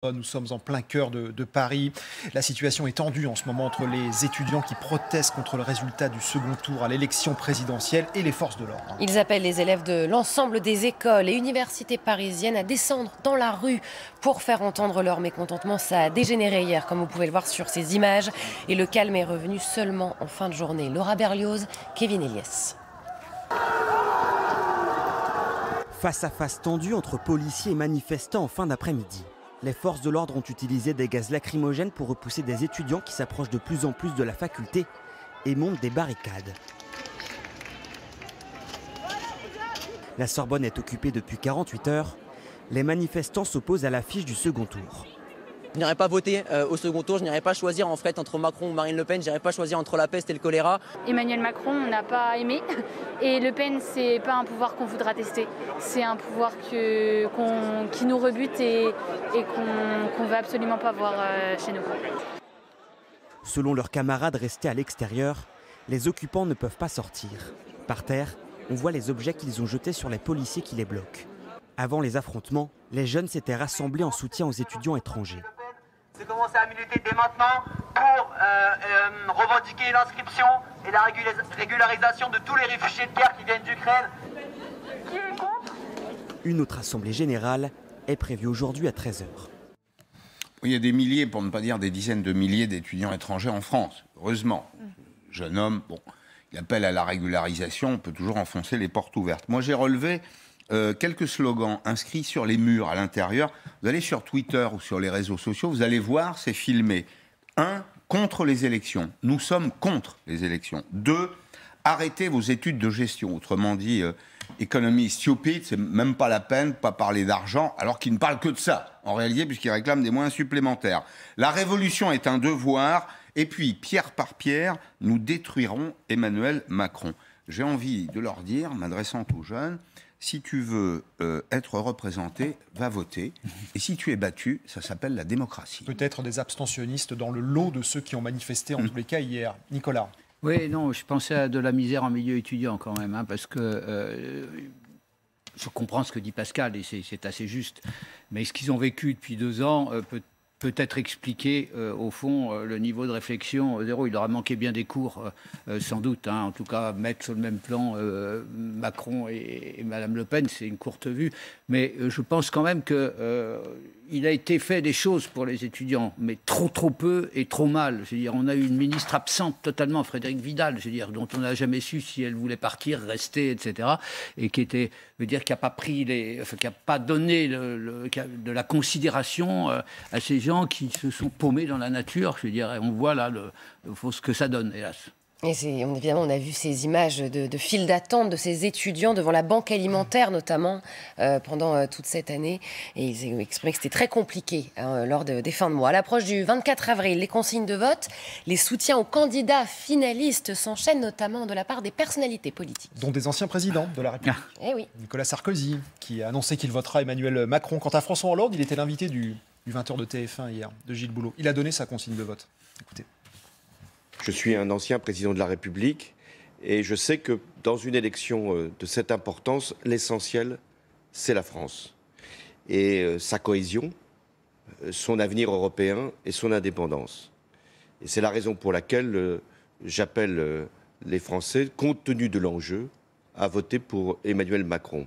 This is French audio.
Nous sommes en plein cœur de Paris. La situation est tendue en ce moment entre les étudiants qui protestent contre le résultat du second tour à l'élection présidentielle et les forces de l'ordre. Ils appellent les élèves de l'ensemble des écoles et universités parisiennes à descendre dans la rue pour faire entendre leur mécontentement. Ça a dégénéré hier, comme vous pouvez le voir sur ces images. Et le calme est revenu seulement en fin de journée. Laura Berlioz, Kevin Elias. Face à face tendu entre policiers et manifestants en fin d'après-midi. Les forces de l'ordre ont utilisé des gaz lacrymogènes pour repousser des étudiants qui s'approchent de plus en plus de la faculté et montent des barricades. La Sorbonne est occupée depuis 48 heures. Les manifestants s'opposent à l'affiche du second tour. Je n'irai pas voter au second tour, je n'irai pas choisir en fait entre Macron ou Marine Le Pen, je n'irai pas choisir entre la peste et le choléra. Emmanuel Macron, on n'a pas aimé. Et Le Pen, c'est pas un pouvoir qu'on voudra tester. C'est un pouvoir qui nous rebute et qu'on ne veut absolument pas voir chez nous. Selon leurs camarades restés à l'extérieur, les occupants ne peuvent pas sortir. Par terre, on voit les objets qu'ils ont jetés sur les policiers qui les bloquent. Avant les affrontements, les jeunes s'étaient rassemblés en soutien aux étudiants étrangers. C'est commencer à militer dès maintenant pour revendiquer l'inscription et la régularisation de tous les réfugiés de guerre qui viennent d'Ukraine. Qui est contre ? Une autre assemblée générale est prévue aujourd'hui à 13h. Il y a des milliers, pour ne pas dire des dizaines de milliers d'étudiants étrangers en France. Heureusement, jeune homme, il appelle à la régularisation, on peut toujours enfoncer les portes ouvertes. Moi, j'ai relevé quelques slogans inscrits sur les murs à l'intérieur. Vous allez sur Twitter ou sur les réseaux sociaux, vous allez voir, c'est filmé. 1. Contre les élections. Nous sommes contre les élections. 2. Arrêtez vos études de gestion. Autrement dit, économie stupide, c'est même pas la peine, pas parler d'argent, alors qu'ils ne parlent que de ça, en réalité, puisqu'ils réclament des moyens supplémentaires. La révolution est un devoir, et puis, pierre par pierre, nous détruirons Emmanuel Macron. J'ai envie de leur dire, m'adressant aux jeunes, si tu veux être représenté, va voter. Et si tu es battu, ça s'appelle la démocratie. Peut-être des abstentionnistes dans le lot de ceux qui ont manifesté en tous les cas hier. Nicolas. Oui, non, je pensais à de la misère en milieu étudiant quand même, parce que je comprends ce que dit Pascal et c'est assez juste. Mais ce qu'ils ont vécu depuis 2 ans peut-être expliquer, au fond, le niveau de réflexion zéro. Il leur a manqué bien des cours, sans doute. En tout cas, mettre sur le même plan Macron et Madame Le Pen, c'est une courte vue. Mais je pense quand même qu'il a été fait des choses pour les étudiants, mais trop peu et trop mal. Je veux dire, on a eu une ministre absente totalement, Frédérique Vidal, je veux dire, dont on n'a jamais su si elle voulait partir, rester, etc. Et qui était, qui n'a pas pris qui n'a pas donné de la considération à ces gens qui se sont paumés dans la nature. Je veux dire, on voit là ce que ça donne, hélas. Et évidemment, on a vu ces images de files d'attente de ces étudiants devant la banque alimentaire, notamment, pendant toute cette année. Et ils ont exprimé que c'était très compliqué lors des fins de mois. À l'approche du 24 avril, les consignes de vote, les soutiens aux candidats finalistes s'enchaînent, notamment de la part des personnalités politiques. Dont des anciens présidents de la République. Eh oui. Nicolas Sarkozy, qui a annoncé qu'il votera Emmanuel Macron. Quant à François Hollande, il était l'invité du 20h de TF1 hier, de Gilles Boulot. Il a donné sa consigne de vote. Écoutez. Je suis un ancien président de la République et je sais que dans une élection de cette importance, l'essentiel, c'est la France. Et sa cohésion, son avenir européen et son indépendance. Et c'est la raison pour laquelle j'appelle les Français, compte tenu de l'enjeu, à voter pour Emmanuel Macron.